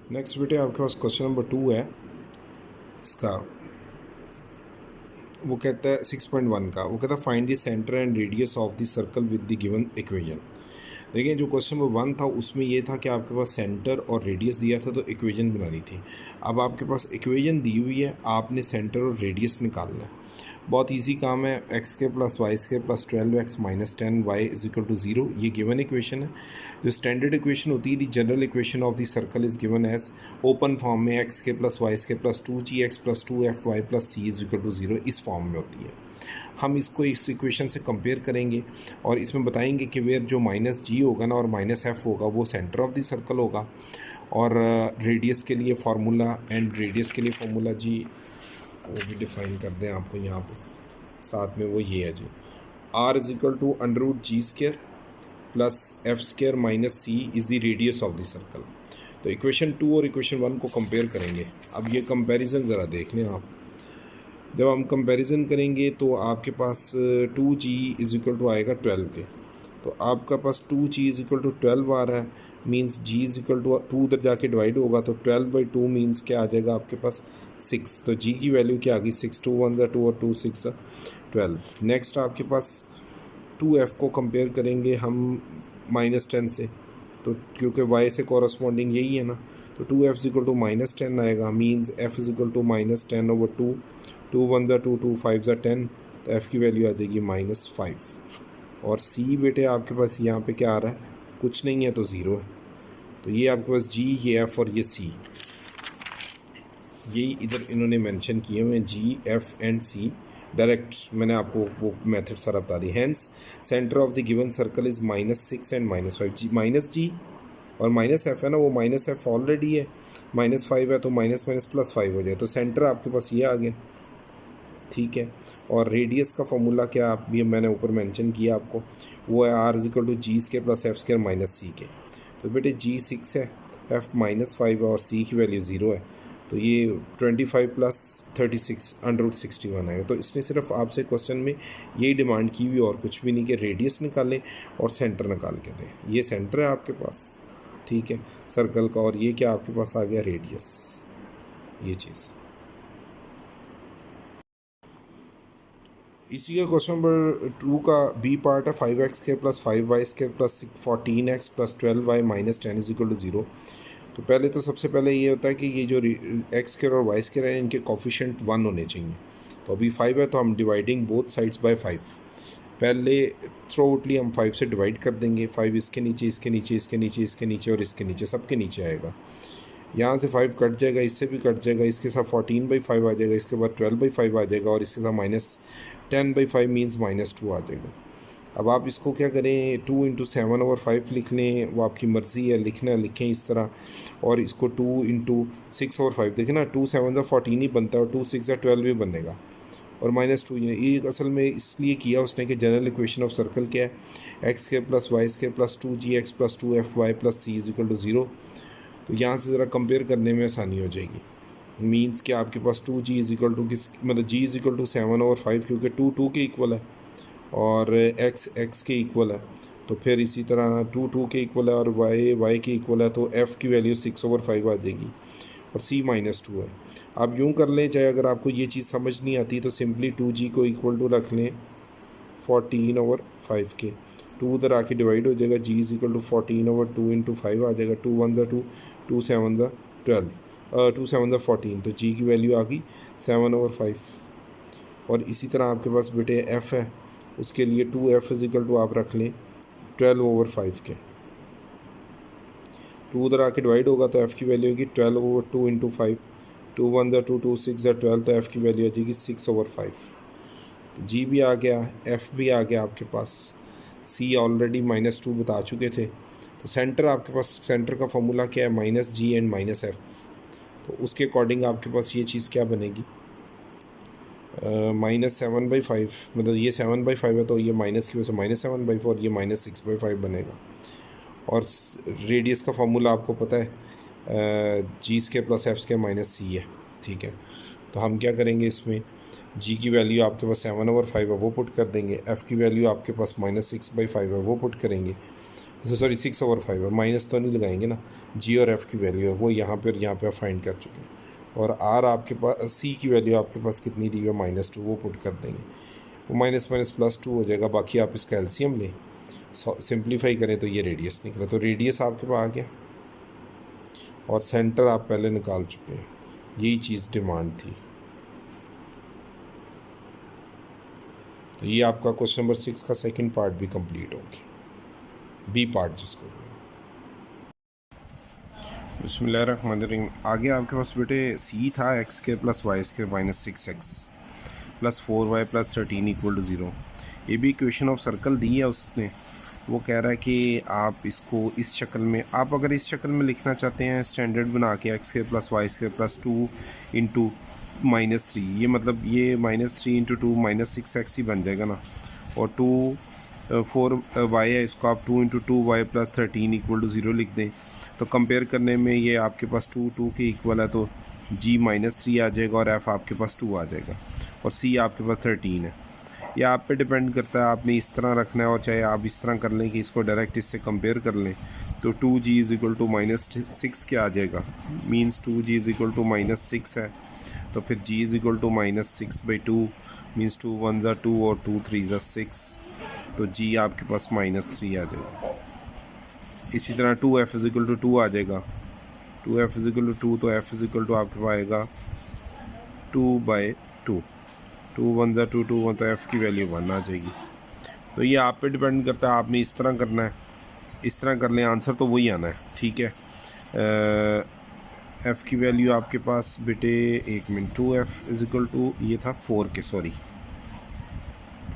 Next बेटे आपके पास question number 2 है इसका। वो कहता है 6.1 का, वो कहता है find the centre and radius of the circle with the given equation. देखिए जो क्वेश्चन नंबर 1 था उसमें ये था कि आपके पास सेंटर और रेडियस दिया था तो इक्वेशन बनानी थी। अब आपके पास इक्वेशन दी हुई है, आपने सेंटर और रेडियस निकालना है। बहुत इजी काम है। एक्स के plus y square plus 12x minus 10y is equal to 0, ये गिवन इक्वेशन है। जो स्टैंडर्ड इक्वेशन होती है the general equation of the circle is given as open form में एक्स के plus y square plus 2gx plus 2fy plus c is equal to 0 इस form में होती है। हम इसको इस इक्वेशन से कंपेयर करेंगे और इसमें बताएंगे कि वेयर जो माइनस जी होगा ना और माइनस एफ होगा वो सेंटर ऑफ द सर्कल होगा। और रेडियस के लिए फार्मूला एंड रेडियस के लिए फार्मूला जी वो भी डिफाइन कर दें आपको यहाँ पे साथ में, वो ये है जी r is equal to under root g square plus f square minus c is the radius of the circle. तो इक्वेशन 2 और इक्वेशन 1 को कंपेयर करेंगे। अब ये कंपैरिजन ज़रा देख लें आप। जब हम कंपैरिजन करेंगे तो आपके पास 2g इज इक्वल टू आएगा 12 के, तो आपका पास 2g इज इक्वल टू 12 आ रहा है, means g is equal to 2 उधर जाके डिवाइड होगा तो 12/2 मीन्स क्या आ जाएगा आपके पास 6। तो g की वैल्यू क्या आ गई 6, 2 1 2 और 2 6 12। नेक्स्ट आपके पास 2f को कंपेयर करेंगे हम -10 से, तो क्योंकि y से कॉरस्पॉन्डिंग यही है ना, तो 2f इज इक्वल टू -10 आएगा, means f is equal to -10/2, 2 1 2 2 5 10, तो f की वैल्यू आ जाएगी -5। और c बेटे आपके पास यहाँ पे क्या आ रहा है, कुछ नहीं है तो 0 है। तो ये आपके पास g, ये f और ये c, यही इधर इन्होंने मेंशन किए हुए हैं g, f and c। Direct मैंने आपको वो मेथड सारा बता दी। Hence centre of the given circle is -6 and -5। G minus g और माइनस एफ है ना, वो माइनस एफ ऑलरेडी है, -5 है तो माइनस माइनस +5 हो जाए, तो सेंटर आपके पास ये आ गया, ठीक है। और रेडियस का फॉर्मूला क्या आप भी मैंने ऊपर मेंशन किया आपको, वो है r is equal to g square plus f square minus c के। तो बेटे g 6 है, f -5 है और c की वैल्यू 0 है, तो ये 25 प्लस 36 अंडर रूट 61 आएगा। तो इसने सिर्फ आपसे क्वेश्चन में यही डिमांड की हुई और कुछ भी नहीं कि रेडियस निकालें और सेंटर निकाल के दें। ये सेंटर है आपके पास, ठीक है, सर्कल का, और ये क्या आपके पास आ गया रेडियस, ये चीज़। इसी का क्वेश्चन नंबर 2 का बी पार्ट है 5x के plus 5y square plus 14x plus 12y minus 10 is equal to 0। तो पहले तो सबसे पहले ये होता है कि ये जो एक्स स्क्र और वाई स्क्र है इनके कोफिशिएंट 1 होने चाहिए। तो अभी 5 है तो हम डिवाइडिंग बोथ साइड्स बाय 5, पहले थ्रूआउटली हम 5 से डिवाइड कर देंगे। 5 इसके नीचे, इसके नीचे, इसके नीचे, इसके नीचे और इसके नीचे, सबके नीचे आएगा। यहाँ से 5 कट जाएगा, इससे भी कट जाएगा, इसके साथ 14/5 आ जाएगा, इसके बाद 12/5 आ जाएगा और इसके साथ -10/5 मीन्स -2 आ जाएगा। अब आप इसको क्या करें, 2 × 7/5 लिख लें, वो आपकी मर्ज़ी है, लिखना लिखें इस तरह। और इसको 2 × 6/5 देखें ना, 2 7 14 ही बनता है और 2 6 12 भी बनेगा और -2 ये असल में इसलिए किया उसने कि जनरल इक्वेशन ऑफ सर्कल क्या है, x square plus y square plus 2gx plus 2fy plus c is equal to 0। तो यहाँ से ज़रा कंपेयर करने में आसानी हो जाएगी। मीन्स कि आपके पास 2g इज इक्वल टू किस, मतलब g इज इक्वल टू 7/5 क्योंकि 2 2 के इक्वल है और x x के इक्वल है, तो फिर इसी तरह 2 2 के इक्वल है और y के इक्वल है, तो f की वैल्यू 6/5 आ जाएगी और c -2 है। आप यूँ कर लें, चाहे अगर आपको ये चीज़ समझ नहीं आती तो सिंपली 2g को इक्वल टू रख लें 14/5 के, 2 उधर आके डिवाइड हो जाएगा, g इज इक्वल टू 14/2 × 5 आ जाएगा, 2 1 2 2 7 12 2 7 14, तो g की वैल्यू आ गई 7/5। और इसी तरह आपके पास बेटे f है, उसके लिए 2f इज इक्वल टू आप रख लें 12/5 के, 2 उधर आके डिवाइड होगा तो f की वैल्यू होगी 12/2 × 5, 2 1 2 2 6 12, तो f की वैल्यू आ जाएगी 6/5। तो g भी आ गया, f भी आ गया आपके पास, c ऑलरेडी -2 बता चुके थे। तो सेंटर आपके पास, सेंटर का फॉर्मूला क्या है, -g एंड -f। तो उसके अकॉर्डिंग आपके पास ये चीज़ क्या बनेगी, -7/5, मतलब ये 7/5 है तो ये माइनस की वजह से -7/5 और ये -6/5 बनेगा। और रेडियस का फार्मूला आपको पता है g square plus f square minus c है, ठीक है। तो हम क्या करेंगे, इसमें जी की वैल्यू आपके पास 7/5 है वो पुट कर देंगे, एफ़ की वैल्यू आपके पास -6/5 है वो पुट करेंगे, सॉरी 6/5 है, माइनस तो नहीं लगाएंगे ना, जी और एफ़ की वैल्यू है वो यहाँ पे फाइंड कर चुके हैं। और आर आपके पास, सी की वैल्यू आपके पास कितनी दी हुई है -2, वो पुट कर देंगे, वो माइनस माइनस +2 हो जाएगा। बाकी आप इसका एलसीएम लें, सिंप्लीफाई करें तो ये रेडियस निकला, तो रेडियस आपके पास आ गया और सेंटर आप पहले निकाल चुके हैं। यही चीज़ डिमांड थी। तो ये आपका क्वेश्चन नंबर 6 का सेकंड पार्ट भी कंप्लीट हो गया, बी पार्ट जिसको। बिस्मिल्लाहिर्रहमानिर्रहीम। आगे आपके पास बेटे सी था x² + y² - 6x + 4y + 13 = 0। ये भी इक्वेशन ऑफ सर्कल दी है उसने। वो कह रहा है कि आप इसको इस शक्ल में, आप अगर इस शक्ल में लिखना चाहते हैं स्टैंडर्ड बना के x² + y² + 2 × -3, ये मतलब ये -3 × 2 -6x ही बन जाएगा ना। और 4y है, इसको आप 2 × 2y + 13 = 0 लिख दें। तो कंपेयर करने में ये आपके पास 2 के इक्वल है, तो g -3 आ जाएगा और f आपके पास 2 आ जाएगा और c आपके पास 13 है। ये आप पे डिपेंड करता है, आपने इस तरह रखना है और चाहे आप इस तरह कर लें कि इसको डायरेक्ट इससे कंपेयर कर लें। तो 2g = -6 क्या आ जाएगा, मीन्स 2g = -6 है। तो फिर g -6/2 मीन्स 2 1 ज़ा 2 और 2 3 ज़ा 6, तो g आपके पास -3 आ जाएगा। इसी तरह 2f = 2 आ जाएगा, 2f = 2, तो f = आपके पास आएगा 2/2, 2 1 ज़ा 2 2 1, तो f की वैल्यू 1 आ जाएगी। तो ये आप पे डिपेंड करता है, आपने इस तरह करना है, इस तरह कर लें, आंसर तो वही आना है। ठीक है, f की वैल्यू आपके पास बेटे 1 मिनट, 2f = ये था 4 के, सॉरी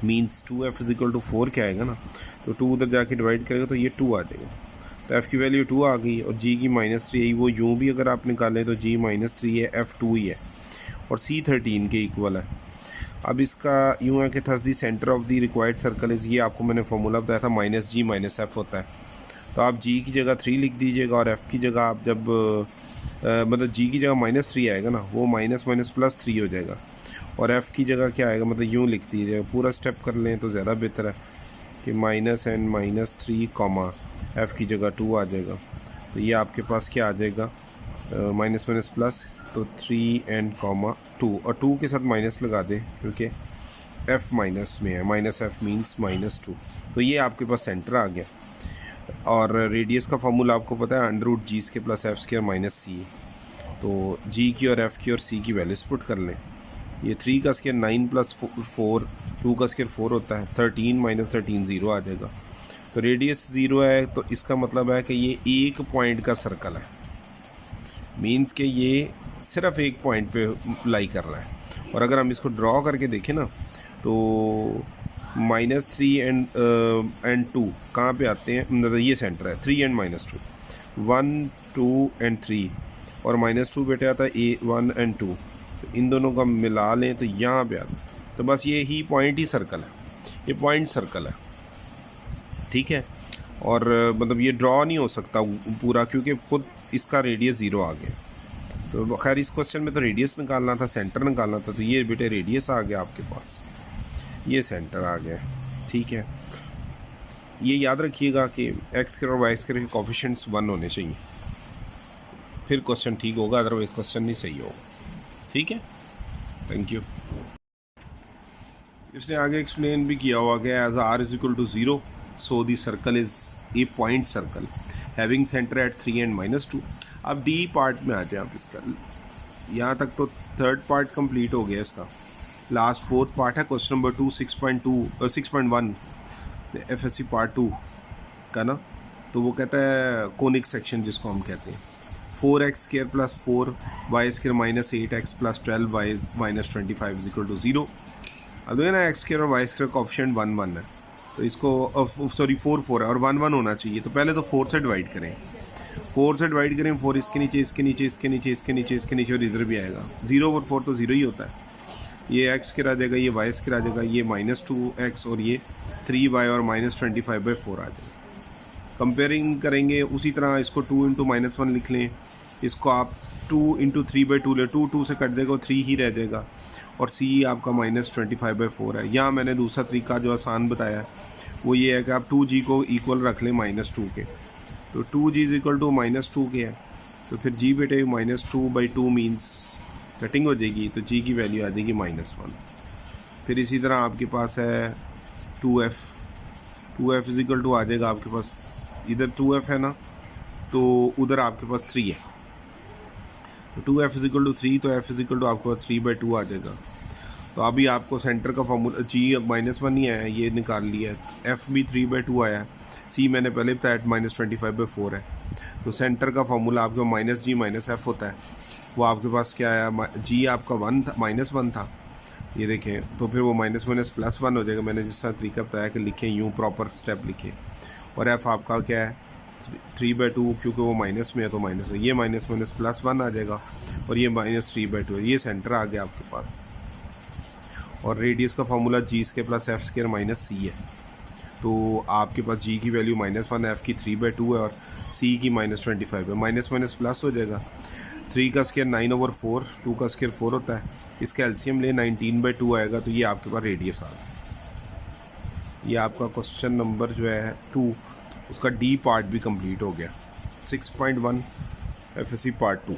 मीन्स 2f = 4 क्या आएगा ना, तो 2 उधर जाके डिवाइड करेगा तो ये 2 आ जाएगा। तो f की वैल्यू 2 आ गई और g की -3 आई। वो यूँ भी अगर आप निकालें तो g -3 है, f 2 ही है और c 13 के इक्वल है। अब इसका यूँ है कि thus the centre of the required circle is, ये आपको मैंने फार्मूला बताया था, -g -f होता है। तो आप g की जगह 3 लिख दीजिएगा और f की जगह आप जब मतलब g की जगह -3 आएगा ना, वो +3 हो जाएगा और f की जगह क्या आएगा, मतलब यूँ लिख दीजिएगा। पूरा स्टेप कर लें तो ज़्यादा बेहतर है कि -n -3, f की जगह 2 आ जाएगा। तो ये आपके पास क्या आ जाएगा, माइनस माइनस प्लस, तो 3n, 2 और 2 के साथ माइनस लगा दें क्योंकि f माइनस में है, -f मीन्स -2। तो ये आपके पास सेंटर आ गया। और रेडियस का फार्मूला आपको पता है, √g² + f² - c। तो g की और f की और c की वैल्यूज पुट कर लें। ये 3 का स्क्वायर 9 + 4, 2 का स्क्वायर 4 होता है, 13 - 13 0 आ जाएगा। तो रेडियस 0 है, तो इसका मतलब है कि ये एक पॉइंट का सर्कल है, मीन्स कि ये सिर्फ एक पॉइंट पे लाई कर रहा है। और अगर हम इसको ड्रॉ करके देखें ना, तो -3 एंड 2 कहाँ पे आते हैं, मतलब ये सेंटर है, 3 एंड -2, 1 2 एंड 3 और -2 बेटे आता है 1 एंड 2, तो इन दोनों का मिला लें तो यहाँ पे आता है। तो बस ये ही पॉइंट ही सर्कल है, ये पॉइंट सर्कल है। ठीक है, और मतलब ये ड्रॉ नहीं हो सकता पूरा क्योंकि खुद इसका रेडियस 0 आ गया। तो खैर इस क्वेश्चन में तो रेडियस निकालना था, सेंटर निकालना था, तो ये बेटे रेडियस आ गया आपके पास, ये सेंटर आ गया। ठीक है, ये याद रखिएगा कि x² और y² के कोफिशिएंट्स 1 होने चाहिए, फिर क्वेश्चन ठीक होगा, अदरवाइज क्वेश्चन नहीं सही होगा। ठीक है, थैंक यू। इसने आगे एक्सप्लेन भी किया हुआ कि as r = 0, so the circle is a point circle having centre at 3 and -2। अब डी पार्ट में आ जाए आप इसका, यहाँ तक तो थर्ड पार्ट कंप्लीट हो गया इसका। लास्ट फोर्थ पार्ट है क्वेश्चन नंबर 2 6.1 FSC पार्ट 2 का ना। तो वो कहता है कोनिक सेक्शन जिसको हम कहते हैं, 4x² + 4y² - 8x + 12y - 25 = 0। अब देखिए ना, x² और y² कोफिशिएंट 1 1 है, तो इसको सॉरी 4 4 है और 1 1 होना चाहिए। तो पहले तो 4 से डिवाइड करें, 4 से डिवाइड करें, 4 इसके नीचे, इसके नीचे, इसके नीचे, इसके नीचे, इसके नीचे और इधर भी आएगा। 0 और 4 तो 0 ही होता है। ये x² आ जाएगा, ये y² आ जाएगा, ये -2x और ये 3y और -25/4 आ जाएगा। कंपेयरिंग करेंगे उसी तरह, इसको 2 × -1 लिख लें, इसको आप 2 × 3/2 ले, 2 2 से कट देगा, 3 ही रह जाएगा। और सी आपका -25/4 है। यहाँ मैंने दूसरा तरीका जो आसान बताया है वो ये है कि आप 2g को इक्वल रख लें -2 के, तो 2g इज इक्वल टू -2 के है, तो फिर g बेटे -2/2 मीन्स कटिंग हो जाएगी, तो g की वैल्यू आ जाएगी -1। फिर इसी तरह आपके पास है 2f इज इक्वल टू आ जाएगा आपके पास, इधर 2f है ना, तो उधर आपके पास 3 है, तो 2f इज इक्वल टू 3, तो f इज इक्वल टू आपके पास 3/2 आ जाएगा। तो अभी आपको सेंटर का फॉर्मूला g अब -1 ही आया है, ये निकाल लिया है, f भी 3/2 आया है, c मैंने पहले बताया -25/4 है। तो सेंटर का फॉर्मूला आपका -g -f होता है, वो आपके पास क्या आया, g आपका 1 था, -1 था, ये देखें, तो फिर वो -1 हो जाएगा। मैंने जिस तरह तरीका बताया कि लिखें यूँ प्रॉपर स्टेप लिखें, और f आपका क्या है 3/2, क्योंकि वो माइनस में है तो माइनस है, ये -1 आ जाएगा, और ये -3/2 है, ये सेंटर आ गया आपके पास। और रेडियस का फॉर्मूला g² + f² - c है, तो आपके पास g की वैल्यू -1, f की 3/2 है, और c की -25 है, माइनस प्लस हो जाएगा। 3 का स्क्वायर 9/4, 2 का स्क्वायर 4 होता है, इसका एलसीएम ले 19/2 आएगा, तो ये आपके पास रेडियस आ गया। ये आपका क्वेश्चन नंबर जो है 2, उसका डी पार्ट भी कंप्लीट हो गया। 6.1 FSC पार्ट 2।